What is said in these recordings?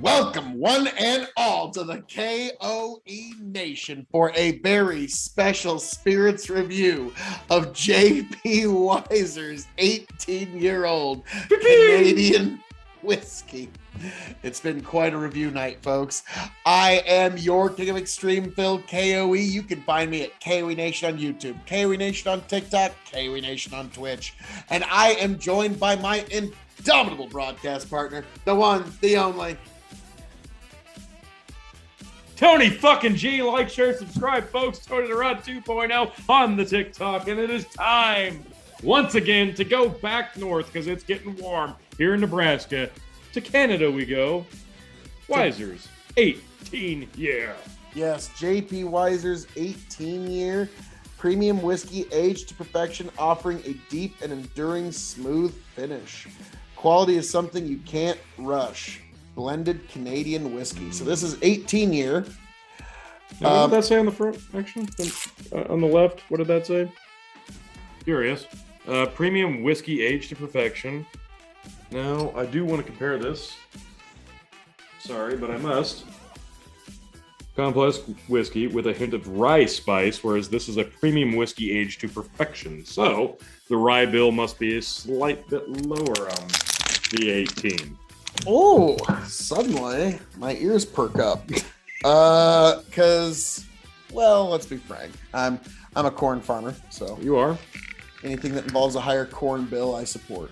Welcome, one and all, to the K.O.E. Nation for a very special spirits review of J.P. Weiser's 18-year-old Canadian whiskey. It's been quite a review night, folks. I am your King of Extreme, Phil, K.O.E. You can find me at K.O.E. Nation on YouTube, K.O.E. Nation on TikTok, K.O.E. Nation on Twitch. And I am joined by my indomitable broadcast partner, the one, the only, Tony fucking G. Like, share, subscribe, folks. Tony the Rod 2.0 on the TikTok. And it is time, once again, to go back north because it's getting warm here in Nebraska. To Canada we go. Weiser's 18-year. Yes, J.P. Weiser's 18-year premium whiskey aged to perfection, offering a deep and enduring smooth finish. Quality is something you can't rush. Blended Canadian whiskey. So this is 18-year. What did that say on the front, actually? On the left, what did that say? Curious. Premium whiskey aged to perfection. Now, I do want to compare this. Sorry, but I must. Complex whiskey with a hint of rye spice, whereas this is a premium whiskey aged to perfection. So, the rye bill must be a slight bit lower on the 18. Oh, suddenly my ears perk up. Because, well, let's be frank. I'm a corn farmer, so You are? anything that involves a higher corn bill, I support.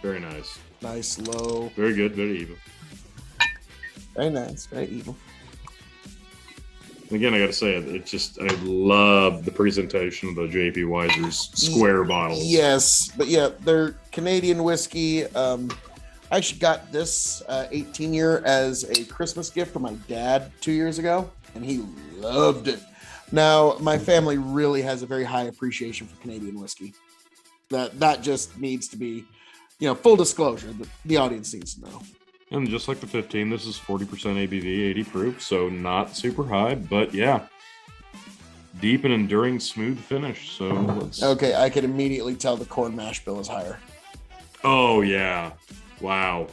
Very nice. Nice, low, Very good, very even. very nice, very evil. Again, I gotta say, I love the presentation of the J.P. Weiser's square bottles. Yes, but yeah, they're Canadian whiskey. I actually got this 18-year as a Christmas gift from my dad 2 years ago, and he loved it. Now, my family really has a very high appreciation for Canadian whiskey. That just needs to be, full disclosure. The audience needs to know. And just like the 15, this is 40% ABV, 80 proof, so not super high, but yeah. Deep and enduring smooth finish, so let's... Okay, I can immediately tell the corn mash bill is higher. Oh, yeah. Wow.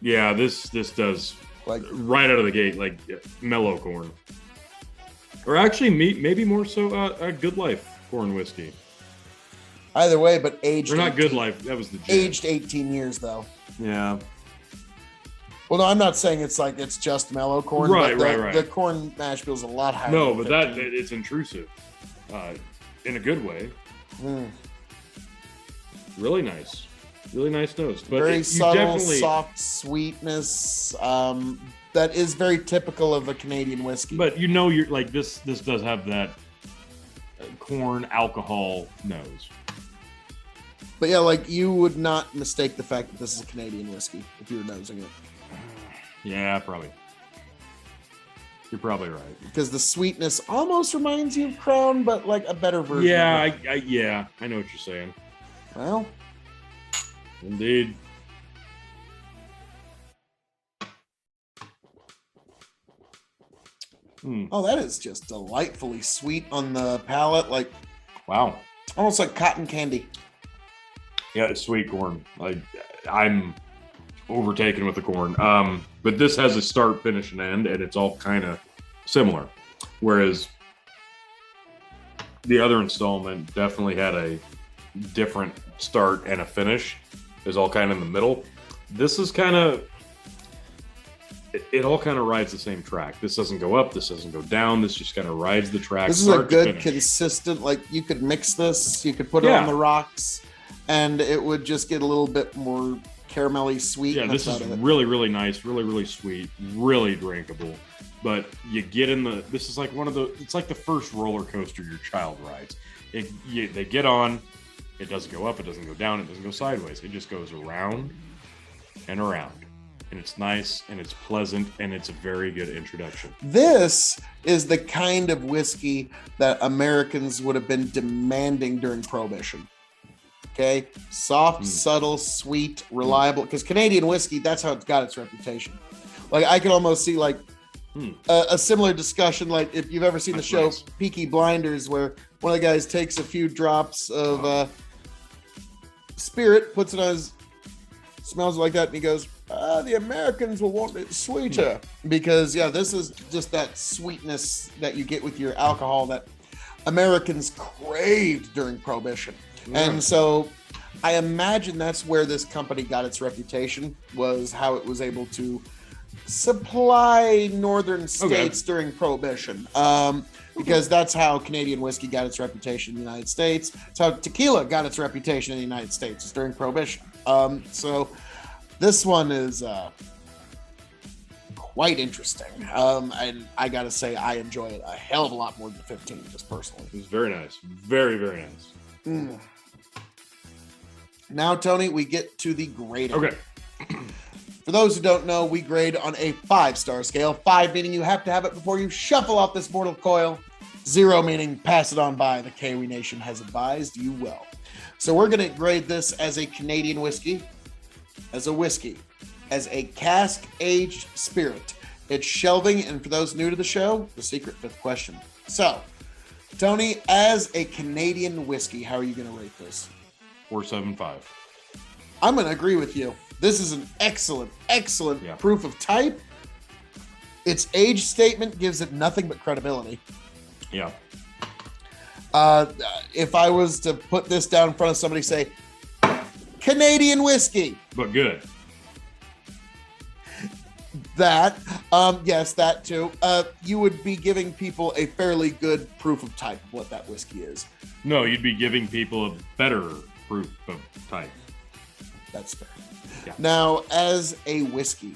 Yeah, this does, Like right out of the gate, like mellow corn. Or actually, maybe more so a Good Life corn whiskey. either way, but aged. Or not 18 Good Life, that was the gin. aged 18 years though. Yeah. Well, no, I'm not saying it's just mellow corn. Right, but right. The corn mash bill is a lot higher. No, than but 15. it's intrusive. In a good way. Really nice. Really nice nose. But Very you subtle, definitely... soft sweetness that is very typical of a Canadian whiskey. But you're like this does have that corn alcohol nose. But yeah, you would not mistake the fact that this is a Canadian whiskey if you were nosing it. Yeah, probably. You're probably right. Because the sweetness almost reminds you of Crown, but a better version. Yeah, of it. I know what you're saying. Well, Indeed. oh, that is just delightfully sweet on the palate, Wow. almost like cotton candy. Yeah, it's sweet corn. I'm overtaken with the corn. But this has a start, finish, and end, and it's all kind of similar. Whereas the other installment definitely had a different start and a finish. It's all kind of in the middle. This is kind of... It all kind of rides the same track. This doesn't go up. This doesn't go down. This just kind of rides the track. This is a good, consistent, you could mix this, you could put it on the rocks, and it would just get a little bit more caramelly sweet. Yeah, this is really, really nice, really, really sweet, really drinkable. But you get in this is it's like the first roller coaster your child rides. They get on, it doesn't go up, it doesn't go down, it doesn't go sideways. It just goes around and around. And it's nice, and it's pleasant, and it's a very good introduction. This is the kind of whiskey that Americans would have been demanding during Prohibition. Okay? Soft, subtle, sweet, reliable. Because Canadian whiskey, that's how it's got its reputation. I can almost see, a similar discussion, if you've ever seen the show Peaky Blinders, where one of the guys takes a few drops of spirit, puts it on his smells like that. And he goes, the Americans will want it sweeter. Because, yeah, this is just that sweetness that you get with your alcohol that Americans craved during Prohibition. And so I imagine that's where this company got its reputation, was how it was able to supply northern states during Prohibition. Because that's how Canadian whiskey got its reputation in the United States. It's how tequila got its reputation in the United States during Prohibition. So this one is quite interesting. And I gotta say, I enjoy it a hell of a lot more than the 15, just personally. It's very nice. Very, very nice. Now, Tony, we get to the grading. Okay. For those who don't know, we grade on a 5-star scale. 5 meaning you have to have it before you shuffle off this mortal coil. 0 meaning pass it on by. The K.O.E Nation has advised you well. So we're going to grade this as a Canadian whiskey, as a cask-aged spirit. It's shelving, and for those new to the show, the secret 5th question. So, Tony, as a Canadian whiskey, how are you going to rate this? 4.75. I'm going to agree with you. This is an excellent proof of type. Its age statement gives it nothing but credibility. Yeah. If I was to put this down in front of somebody, say, Canadian whiskey. But good. That, yes, that too. You would be giving people a fairly good proof of type of what that whiskey is. No, you'd be giving people a better proof of type. That's fair. Yeah. Now, as a whiskey,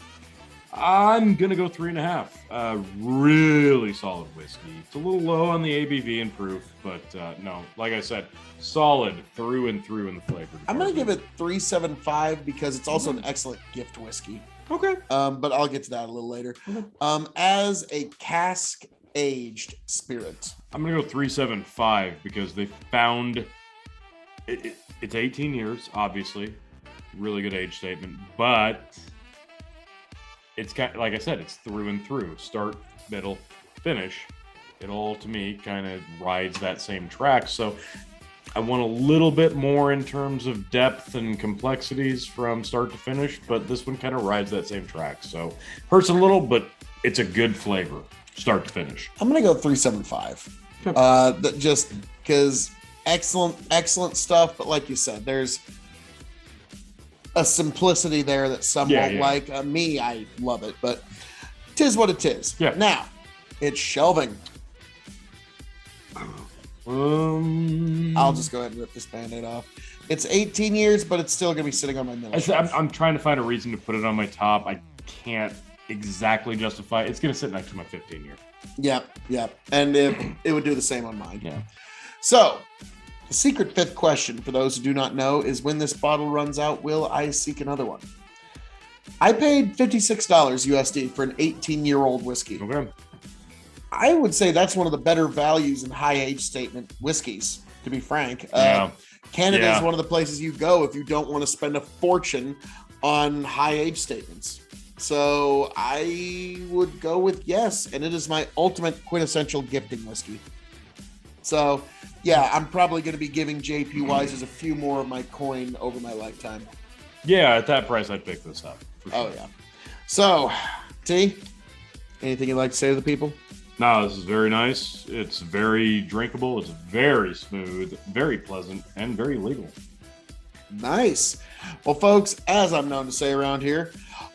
I'm going to go 3.5. Really solid whiskey. It's a little low on the ABV and proof, but no, like I said, solid through and through in the flavor. I'm going to give it 3.75 because it's also an excellent gift whiskey. Okay. But I'll get to that a little later. As a cask-aged spirit, I'm going to go 3.75 because they found it's 18 years, obviously. Really good age statement, but it's kind of, like I said, it's through and through, start, middle, finish. It all, to me, kind of rides that same track. So I want a little bit more in terms of depth and complexities from start to finish, but this one kind of rides that same track. So hurts a little, but it's a good flavor, start to finish. I'm going to go 3.75. Just because excellent stuff, but like you said, there's a simplicity there that some won't like. Me, I love it, but 'tis what it is. Yeah. Now, it's shelving. I'll just go ahead and rip this Band-Aid off. It's 18 years, but it's still going to be sitting on my middle shelf. I'm trying to find a reason to put it on my top. I can't exactly justify it. It's going to sit next to my 15-year. Yep. And it would do the same on mine. Yeah. So, the secret 5th question, for those who do not know, is when this bottle runs out, will I seek another one? I paid $56 USD for an 18-year-old whiskey. Okay. I would say that's one of the better values in high age statement whiskeys, to be frank. Canada is one of the places you go if you don't want to spend a fortune on high age statements. So I would go with yes, and it is my ultimate quintessential gifting whiskey. So, yeah, I'm probably going to be giving J.P. Wiser's a few more of my coin over my lifetime. Yeah, at that price, I'd pick this up. For sure. Oh, yeah. So, T, anything you'd like to say to the people? No, this is very nice. It's very drinkable. It's very smooth, very pleasant, and very legal. Nice. Well, folks, as I'm known to say around here,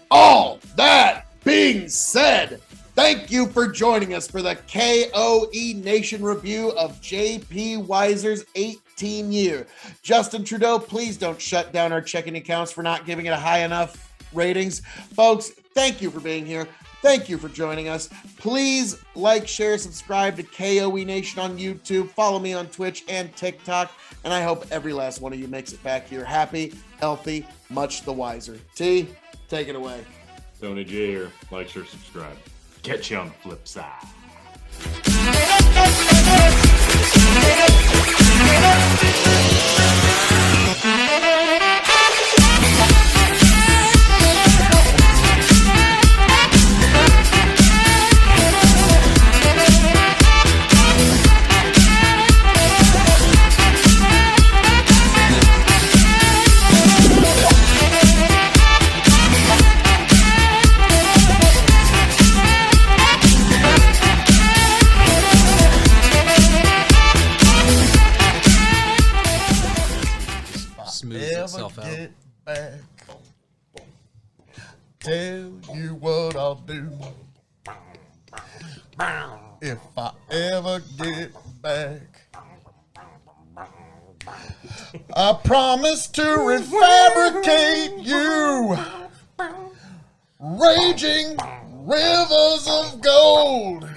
all that being said, thank you for joining us for the K.O.E Nation review of J.P. Wiser's 18-year. Justin Trudeau, please don't shut down our checking accounts for not giving it a high enough ratings. Folks, thank you for being here. Thank you for joining us. Please like, share, subscribe to K.O.E Nation on YouTube. Follow me on Twitch and TikTok. And I hope every last one of you makes it back here happy, healthy, much the wiser. T, take it away. Tony J here. Like, share, subscribe. Catch you on the flip side. tell you what I'll do. If I ever get back, I promise to refabricate you, raging rivers of gold.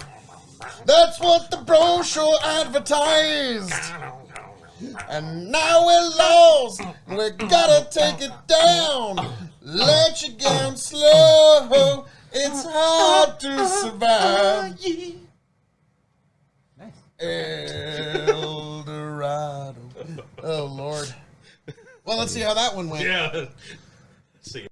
That's what the brochure advertised. And now we're lost, we gotta take it down. Let you down slow, it's hard to survive. El Dorado. Oh, Lord. Well, let's see how that one went. Yeah. See.